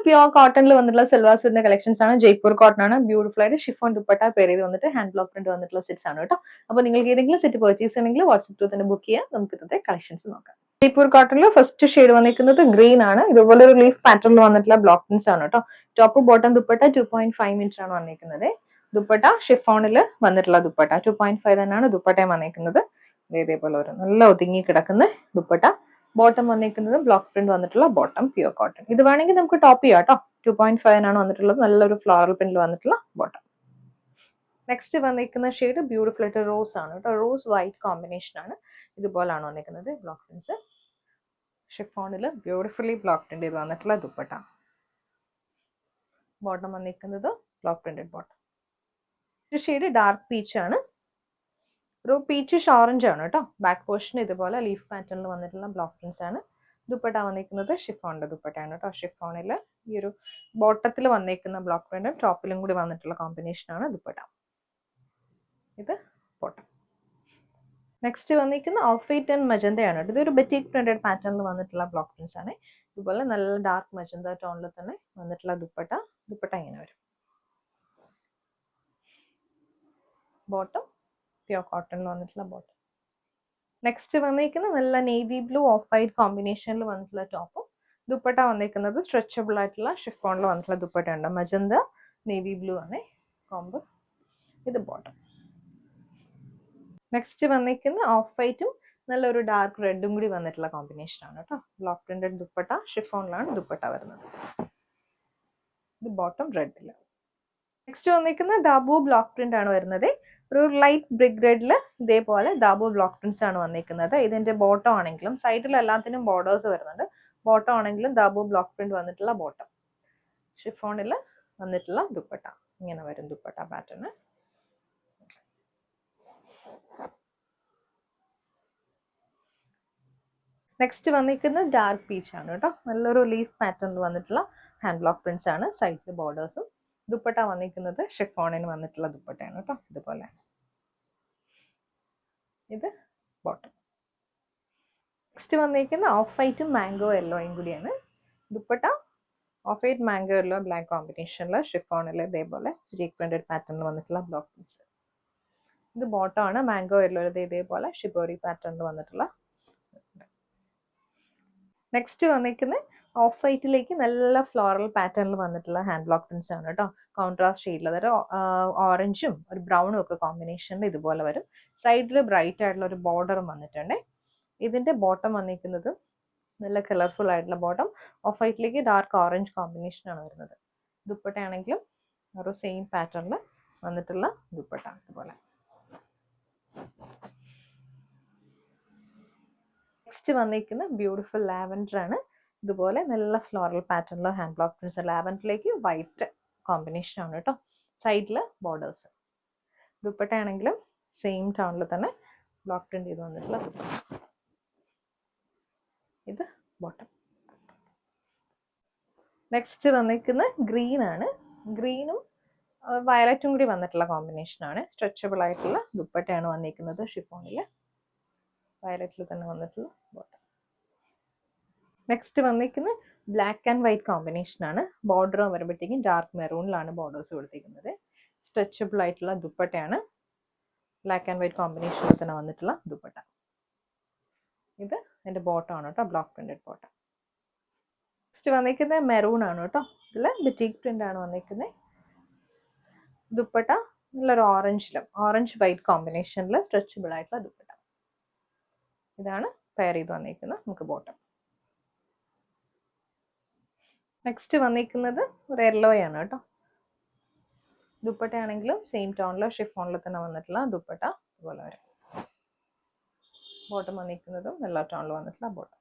Pure കോട്ടണിൽ വന്നിട്ടുള്ള silver സെറ്റിന്റെ കളക്ഷൻസ് ആണ്. ജയ്പൂർ കോട്ടൺ ആണ്. ബ്യൂട്ടിഫുൾ ആയിട്ട് ഷിഫോൺ ദുപ്പട്ട പെയർ ചെയ്ത് വന്നിട്ട് ഹാൻഡ് ബ്ലോക്ക് പ്രിന്റ് വന്നിട്ടുള്ള സെറ്റ്സ് ആണ് കേട്ടോ. അപ്പോൾ നിങ്ങൾക്ക് ഏതെങ്കിലും സെറ്റ് പർച്ചേസ് ചെയ്യണമെങ്കിൽ വാട്സ്ആപ്പ് ത്രൂ തന്നെ ബുക്ക് ചെയ്യാം. നമുക്ക് ഇന്നത്തെ കളക്ഷൻസ് നോക്കാം. ജയ്പൂർ കോട്ടണിൽ ഫസ്റ്റ് ഷെയ്ഡ് വന്നിരിക്കുന്നത് ഗ്രീൻ ആണ്. ഇതുപോലെ ഒരു ലീഫ് പാറ്റേണിൽ വന്നിട്ടുള്ള ബ്ലോക്ക് പ്രിന്റ്സ് ആണ് കേട്ടോ. ടോപ്പ് ബോട്ടം ദുപ്പട്ട 2.5 മീറ്റർ ആണ് വന്നിരിക്കുന്നത്. ദുപ്പട്ട ഷിഫോണിൽ വന്നിട്ടുള്ള ദുപ്പട്ട 2.5 തന്നെയാണ് ദുപ്പട്ടയും വന്നിരിക്കുന്നത്. ഇതേപോലെ ഒരു നല്ല ഒതുങ്ങി കിടക്കുന്ന ദുപ്പട്ട. ബോട്ടം വന്നിരിക്കുന്നത് ബ്ലോക്ക് പ്രിന്റ് വന്നിട്ടുള്ള ബോട്ടം പ്യുവർ കോട്ടൺ. ഇത് വേണമെങ്കിൽ നമുക്ക് ടോപ്പ് ചെയ്യാം കേട്ടോ. 2.5 ആണ് വന്നിട്ടുള്ളത്. നല്ലൊരു ഫ്ലോറൽ പ്രിന്റിൽ വന്നിട്ടുള്ള ബോട്ടം. നെക്സ്റ്റ് വന്നിരിക്കുന്ന ഷെയ്ഡ് ബ്യൂട്ടിഫുൾ ആയിട്ട് റോസ് ആണ് കേട്ടോ. റോസ് വൈറ്റ് കോമ്പിനേഷൻ ആണ്. ഇതുപോലാണ് വന്നിരിക്കുന്നത് ബ്ലോക്ക് പ്രിന്റ്സ്. ഷിഫോണിൽ ബ്യൂട്ടിഫുള്ളി ബ്ലോക്ക് പ്രിന്റ് ചെയ്ത് വന്നിട്ടുള്ള ദുപ്പട്ട. ബോട്ടം വന്നിരിക്കുന്നത് block printed bottom. Shade dark peach ആണ്. ഒരു പീച്ചിഷ് ഓറഞ്ച് ആണ് കേട്ടോ. ബാക്ക് പോർഷൻ ഇതുപോലെ ലീഫ് പാറ്റേണിൽ വന്നിട്ടുള്ള ബ്ലോക്ക് പ്രിന്റ്സ് ആണ്. ദുപ്പട്ട വന്നിരിക്കുന്നത് ഷിഫോണിന്റെ ദുപ്പട്ടയാണ് കേട്ടോ. ഷിഫോണിൽ ഈ ഒരു ബോട്ടത്തിൽ വന്നിരിക്കുന്ന ബ്ലോക്ക് പ്രിന്റും ടോപ്പിലും കൂടി വന്നിട്ടുള്ള കോമ്പിനേഷൻ ആണ് ദുപ്പട്ട. ഇത് ബോട്ടം. നെക്സ്റ്റ് വന്നിരിക്കുന്ന ഓഫ് വൈറ്റ് ആൻഡ് മജന്തയാണ്. ഇതൊരു ബെറ്റിക് പ്രിന്റഡ് പാറ്റേണിൽ വന്നിട്ടുള്ള ബ്ലോക്ക് പ്രിന്റ്സ് ആണ്. ഇതുപോലെ നല്ല ഡാർക്ക് മജന്ത ടോണിൽ തന്നെ വന്നിട്ടുള്ള ദുപ്പട്ട. ദുപ്പട്ട ഇങ്ങനെ വരും. ബോട്ടം പ്യുവർ കോട്ടണിൽ വന്നിട്ടുള്ള ബോട്ടം. നെക്സ്റ്റ് വന്നിരിക്കുന്ന നല്ല നേവി ബ്ലൂ ഓഫ് വൈറ്റ് കോമ്പിനേഷനിൽ വന്നിട്ടുള്ള ടോപ്പും. ദുപ്പട്ട വന്നിരിക്കുന്നത് സ്ട്രെച്ചബിൾ ആയിട്ടുള്ള ഷിഫോണിൽ വന്നിട്ടുള്ള ദുപ്പട്ടയുണ്ട്. മജന്ത നേവി ബ്ലൂ ആണ് കോംബോ. ഇത് ബോട്ടം. നെക്സ്റ്റ് വന്നിരിക്കുന്ന ഓഫ് വൈറ്റും നല്ലൊരു ഡാർക്ക് റെഡും കൂടി വന്നിട്ടുള്ള കോമ്പിനേഷൻ ആണ് കേട്ടോ. Block printed dupatta. ഷിഫോണിലാണ് ദുപ്പട്ട വരുന്നത്. ഇത് ബോട്ടം റെഡിൽ. നെക്സ്റ്റ് വന്നിരിക്കുന്ന ദാബു ബ്ലോക്ക് പ്രിന്റ് ആണ് വരുന്നത്. ഒരു ലൈറ്റ് ബ്രിക്ക് റെഡിൽ ഇതേപോലെ ദാബു ബ്ലോക്ക് പ്രിന്റ്സ് ആണ് വന്നിരിക്കുന്നത്. ഇതിന്റെ ബോട്ടം ആണെങ്കിലും സൈഡിൽ എല്ലാത്തിനും ബോർഡേഴ്സ് വരുന്നുണ്ട്. ബോട്ടം ആണെങ്കിലും ദാബു ബ്ലോക്ക് പ്രിന്റ് വന്നിട്ടുള്ള ബോട്ടം. ഷിഫോണിൽ വന്നിട്ടുള്ള ദുപ്പട്ട. ഇങ്ങനെ വരും ദുപ്പട്ട പാറ്റേൺ. നെക്സ്റ്റ് വന്നിരിക്കുന്നത് ഡാർക്ക് പീച്ച് ആണ് കേട്ടോ. നല്ലൊരു ലീഫ് പാറ്റേണിൽ വന്നിട്ടുള്ള ഹാൻഡ് ബ്ലോക്ക് പ്രിന്റ്സ് ആണ്. സൈഡിൽ ബോർഡേഴ്സും. ദുപ്പട്ട വന്നിരിക്കുന്നത് ഷിഫോണിന് വന്നിട്ടുള്ള ദുപ്പട്ടയാണ് കേട്ടോ. ഇതുപോലെ. ഇത് ബോട്ടം. നെക്സ്റ്റ് വന്നിരിക്കുന്ന ഓഫ് വൈറ്റും മാംഗോ യെല്ലോയും കൂടിയാണ്. Dupatta off white mango yellow black കോമ്പിനേഷനിൽ ഷിഫോണിൽ ഇതേപോലെ ബ്രീക്ക് പ്രിന്റഡ് പാറ്റേണിൽ വന്നിട്ടുള്ള ബ്ലോക്ക് പ്രിന്റ്സ്. ഇത് ബോട്ടം ആണ്. മാംഗോ യെല്ലോ ഇതേപോലെ ഷിബോറി പാറ്റേണിൽ വന്നിട്ടുള്ള. നെക്സ്റ്റ് വന്നിരിക്കുന്ന ഓഫ് വൈറ്റിലേക്ക് നല്ല ഫ്ലോറൽ പാറ്റേണിൽ വന്നിട്ടുള്ള ഹാൻഡ് ബ്ലോക്ക് പ്രിന്റ്സ് ആണ് കേട്ടോ. കോൺട്രാസ്റ്റ് ഷെയ്ഡിൽ അതായത് ഓറഞ്ചും ഒരു ബ്രൗണും ഒക്കെ കോമ്പിനേഷനിൽ ഇതുപോലെ വരും. സൈഡിൽ ബ്രൈറ്റ് ആയിട്ടുള്ള ഒരു ബോർഡറും വന്നിട്ടുണ്ട്. ഇതിന്റെ ബോട്ടം വന്നിരിക്കുന്നത് നല്ല കളർഫുൾ ആയിട്ടുള്ള ബോട്ടം. ഓഫ് വൈറ്റിലേക്ക് ഡാർക്ക് ഓറഞ്ച് കോമ്പിനേഷൻ ആണ് വരുന്നത്. ദുപ്പട്ട ആണെങ്കിലും ഒരു സെയിം പാറ്റേണിൽ വന്നിട്ടുള്ള ദുപ്പട്ട ഇതുപോലെ. നെക്സ്റ്റ് വന്നിരിക്കുന്ന ബ്യൂട്ടിഫുൾ ലാവൻഡർ ആണ്. ഇതുപോലെ നല്ല ഫ്ലോറൽ പാറ്റേണിലുള്ള ഹാൻഡ് ബ്ലോക്ക് പ്രിന്റ്സ്. ലാവൻഡറിലേക്ക് വൈറ്റ് കോമ്പിനേഷൻ ആണ് കേട്ടോ. സൈഡിൽ ബോർഡേഴ്സ്. ദുപ്പട്ട ആണെങ്കിലും സെയിം ടോണിൽ തന്നെ ബ്ലോക്ക് പ്രിന്റ് ചെയ്ത് വന്നിട്ടുള്ള ദുപ്പട്ട. ഇത് ബോട്ടം. നെക്സ്റ്റ് വന്നിരിക്കുന്ന ഗ്രീൻ ആണ്. ഗ്രീനും വയലറ്റും കൂടി വന്നിട്ടുള്ള കോമ്പിനേഷൻ ആണ്. സ്ട്രെച്ചബിൾ ആയിട്ടുള്ള ദുപ്പട്ടയാണ് വന്നിരിക്കുന്നത്. ഷിഫോണിൽ വയലറ്റിൽ തന്നെ വന്നിട്ടുള്ള ബോട്ടം. നെക്സ്റ്റ് വന്നിരിക്കുന്ന ബ്ലാക്ക് ആൻഡ് വൈറ്റ് കോമ്പിനേഷൻ ആണ്. ബോർഡർ വരുമ്പോഴത്തേക്കും ഡാർക്ക് മെറൂണിലാണ് ബോർഡേഴ്സ് കൊടുത്തിരിക്കുന്നത്. സ്ട്രെച്ചബിൾ ആയിട്ടുള്ള ദുപ്പട്ടയാണ്. ബ്ലാക്ക് ആൻഡ് വൈറ്റ് കോമ്പിനേഷനിൽ തന്നെ വന്നിട്ടുള്ള ദുപ്പട്ട. ഇത് എൻ്റെ ബോട്ടം ആണ് കേട്ടോ. Block printed bottom. നെക്സ്റ്റ് വന്നിരിക്കുന്നത് മെറൂൺ ആണ് കേട്ടോ. ഇതിൽ ബെറ്റിക് പ്രിന്റ് ആണ് വന്നിരിക്കുന്നത്. ദുപ്പട്ട നല്ലൊരു ഓറഞ്ച് വൈറ്റ് കോമ്പിനേഷനിൽ സ്ട്രെച്ചബിൾ ആയിട്ടുള്ള ദുപ്പട്ട. ഇതാണ് പെയർ ചെയ്ത് വന്നിരിക്കുന്നത് നമുക്ക് ബോട്ടം. നെക്സ്റ്റ് വന്നിരിക്കുന്നത് ഒരു യെല്ലോ ആണ് കേട്ടോ. ദുപ്പട്ട ആണെങ്കിലും സെയിം ടോണിലോ ഷിഫോണിലോ തന്നെ വന്നിട്ടുള്ള ദുപ്പട്ട ഇതുപോലെ വരും. ബോട്ടം വന്നിരിക്കുന്നതും യെല്ലോ ടോണിൽ വന്നിട്ടുള്ള ബോട്ടം.